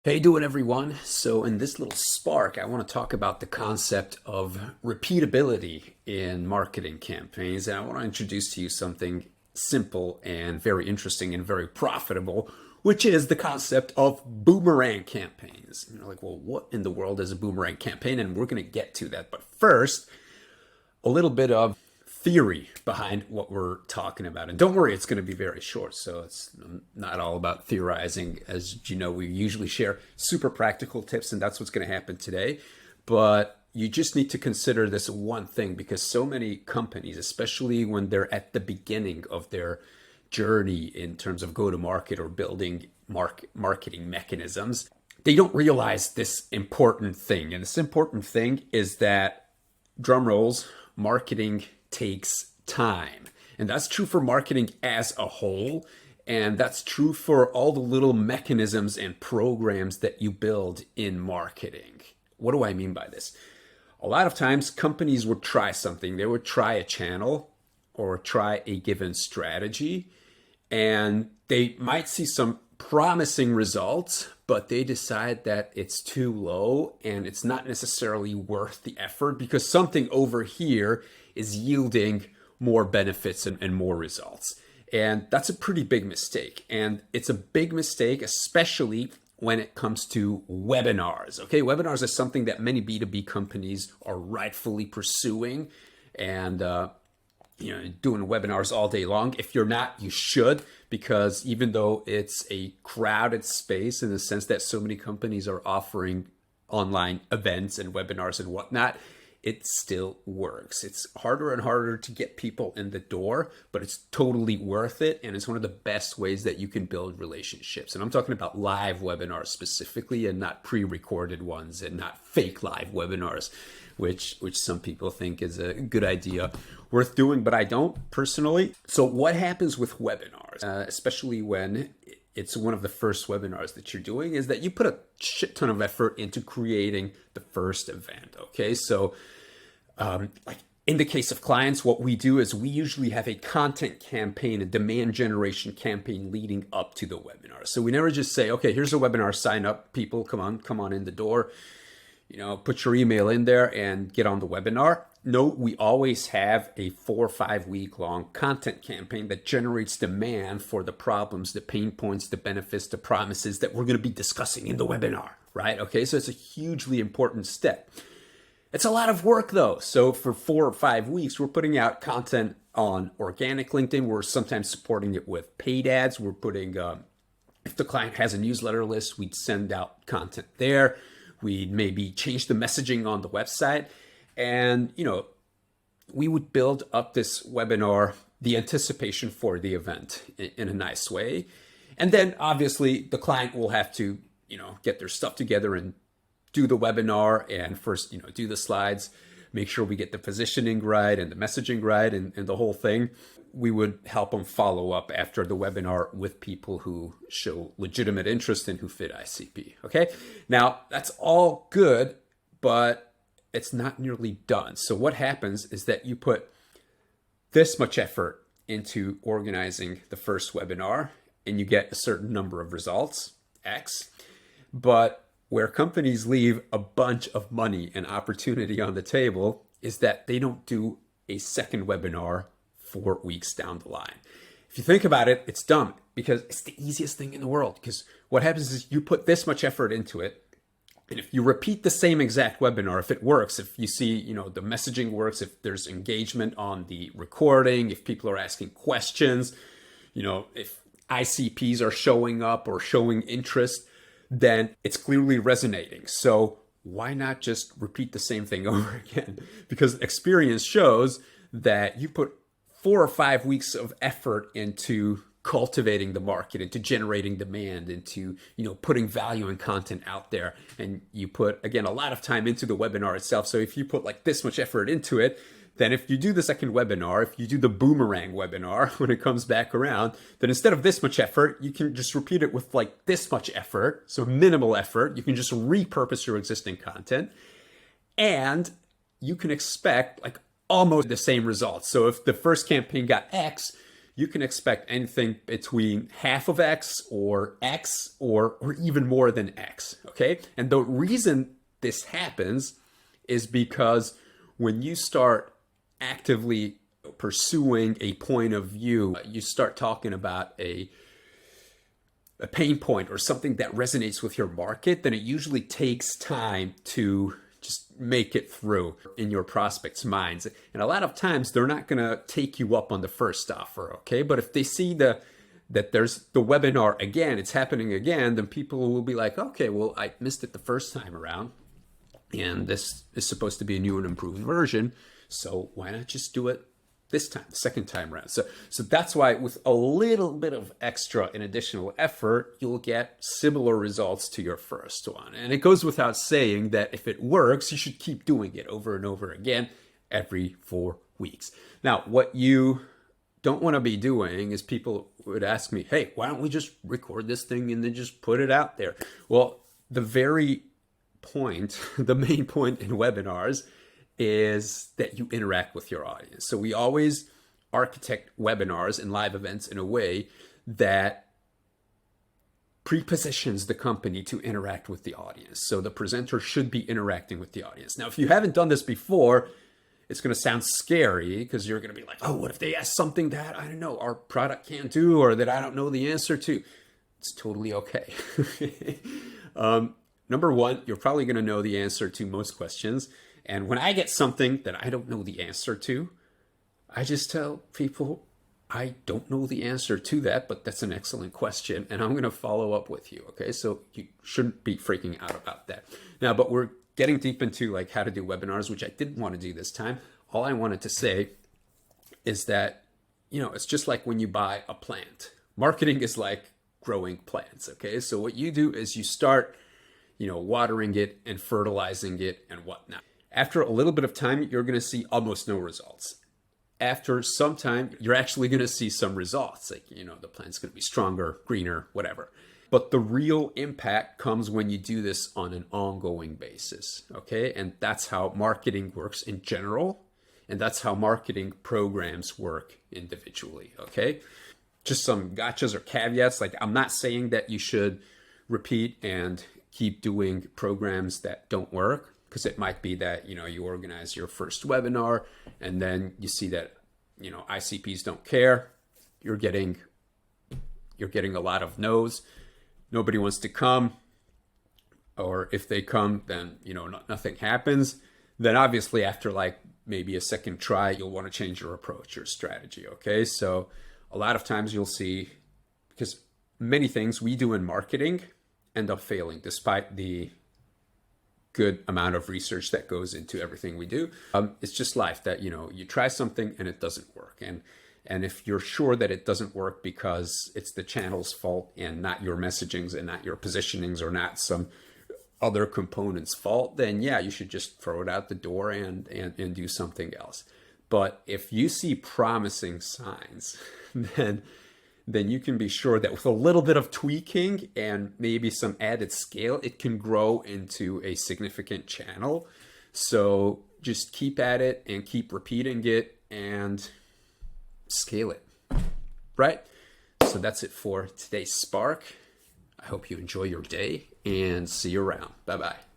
How you doing, everyone? So in this little spark, I want to talk about the concept of repeatability in marketing campaigns. And I want to introduce to you something simple and very interesting and very profitable, which is the concept of boomerang campaigns. And you're like, well, what in the world is a boomerang campaign? And we're going to get to that. But first, a little bit of theory behind what we're talking about. And don't worry, it's going to be very short. So it's not all about theorizing. As you know, we usually share super practical tips, and that's what's going to happen today. But you just need to consider this one thing, because so many companies, especially when they're at the beginning of their journey in terms of go to market or building marketing mechanisms, they don't realize this important thing. And this important thing is that, drum rolls, marketing takes time. And that's true for marketing as a whole. And that's true for all the little mechanisms and programs that you build in marketing. What do I mean by this? A lot of times companies would try something. They would try a channel or try a given strategy, and they might see some promising results, but they decide that it's too low and it's not necessarily worth the effort because something over here is yielding more benefits and more results. And that's a pretty big mistake. And it's a big mistake, especially when it comes to webinars. Okay, webinars is something that many B2B companies are rightfully pursuing and doing webinars all day long. If you're not, you should, because even though it's a crowded space in the sense that so many companies are offering online events and webinars and whatnot, it still works. It's harder and harder to get people in the door, but it's totally worth it. And it's one of the best ways that you can build relationships. And I'm talking about live webinars specifically, and not pre-recorded ones, and not fake live webinars, which some people think is a good idea, worth doing, but I don't personally. So what happens with webinars, especially when it's one of the first webinars that you're doing, is that you put a shit ton of effort into creating the first event. Okay, so like in the case of clients, what we do is we usually have a content campaign, a demand generation campaign leading up to the webinar. So we never just say, okay, here's a webinar, sign up, people, come on in the door, put your email in there and get on the webinar. No, we always have a 4 or 5 week long content campaign that generates demand for the problems, the pain points, the benefits, the promises that we're going to be discussing in the webinar, right? Okay, so it's a hugely important step. It's a lot of work though. So for 4 or 5 weeks, we're putting out content on organic LinkedIn. We're sometimes supporting it with paid ads. We're putting, if the client has a newsletter list, we'd send out content there. We'd maybe change the messaging on the website. And, we would build up this webinar, the anticipation for the event in a nice way. And then obviously the client will have to, get their stuff together and do the webinar and first, do the slides, make sure we get the positioning right and the messaging right and the whole thing. We would help them follow up after the webinar with people who show legitimate interest and who fit ICP. Okay. Now that's all good, but it's not nearly done. So what happens is that you put this much effort into organizing the first webinar and you get a certain number of results, X, but where companies leave a bunch of money and opportunity on the table is that they don't do a second webinar 4 weeks down the line. If you think about it, it's dumb because it's the easiest thing in the world. Because what happens is you put this much effort into it, and if you repeat the same exact webinar, if it works, if you see, the messaging works, if there's engagement on the recording, if people are asking questions, if ICPs are showing up or showing interest, then it's clearly resonating. So why not just repeat the same thing over again? Because experience shows that you put 4 or 5 weeks of effort into cultivating the market, into generating demand, into putting value and content out there, and you put, again, a lot of time into the webinar itself. So if you put like this much effort into it, then if you do the second webinar, if you do the boomerang webinar when it comes back around, then instead of this much effort, you can just repeat it with like this much effort. So minimal effort. You can just repurpose your existing content, and you can expect like almost the same results. So if the first campaign got X, you can expect anything between half of X or even more than X, okay? And the reason this happens is because when you start actively pursuing a point of view, you start talking about a pain point or something that resonates with your market, then it usually takes time to just make it through in your prospects' minds. And a lot of times they're not going to take you up on the first offer, okay? But if they see that there's the webinar again, it's happening again, then people will be like, okay, well, I missed it the first time around, and this is supposed to be a new and improved version, so why not just do it this time, the second time around? So that's why with a little bit of extra and additional effort, you'll get similar results to your first one. And it goes without saying that if it works, you should keep doing it over and over again every 4 weeks. Now, what you don't want to be doing is people would ask me, hey, why don't we just record this thing and then just put it out there? Well, the very point, the main point in webinars is that you interact with your audience. So we always architect webinars and live events in a way that prepositions the company to interact with the audience. So the presenter should be interacting with the audience. Now, if you haven't done this before, it's going to sound scary because you're going to be like, oh, what if they ask something that, I don't know, our product can't do or that I don't know the answer to? It's totally okay. Number one, you're probably going to know the answer to most questions. And when I get something that I don't know the answer to, I just tell people, I don't know the answer to that, but that's an excellent question, and I'm going to follow up with you, okay? So you shouldn't be freaking out about that. Now, but we're getting deep into like how to do webinars, which I didn't want to do this time. All I wanted to say is that, you know, it's just like when you buy a plant. Marketing is like growing plants, okay? So what you do is you start, you know, watering it and fertilizing it and whatnot. After a little bit of time, you're going to see almost no results. After some time, you're actually going to see some results. Like, you know, the plant's going to be stronger, greener, whatever. But the real impact comes when you do this on an ongoing basis, okay? And that's how marketing works in general. And that's how marketing programs work individually, okay? Just some gotchas or caveats. Like, I'm not saying that you should repeat and keep doing programs that don't work. Because it might be that, you know, you organize your first webinar and then you see that, you know, ICPs don't care. You're getting a lot of no's. Nobody wants to come. Or if they come, then, you know, nothing happens. Then obviously after like maybe a second try, you'll want to change your approach, your strategy. Okay. So a lot of times you'll see, because many things we do in marketing end up failing despite the good amount of research that goes into everything we do. It's just life that, you know, you try something and it doesn't work. And if you're sure that it doesn't work because it's the channel's fault and not your messagings and not your positionings or not some other component's fault, then yeah, you should just throw it out the door and do something else. But if you see promising signs, then you can be sure that with a little bit of tweaking and maybe some added scale, it can grow into a significant channel. So just keep at it and keep repeating it and scale it, right? So that's it for today's Spark. I hope you enjoy your day and see you around. Bye-bye.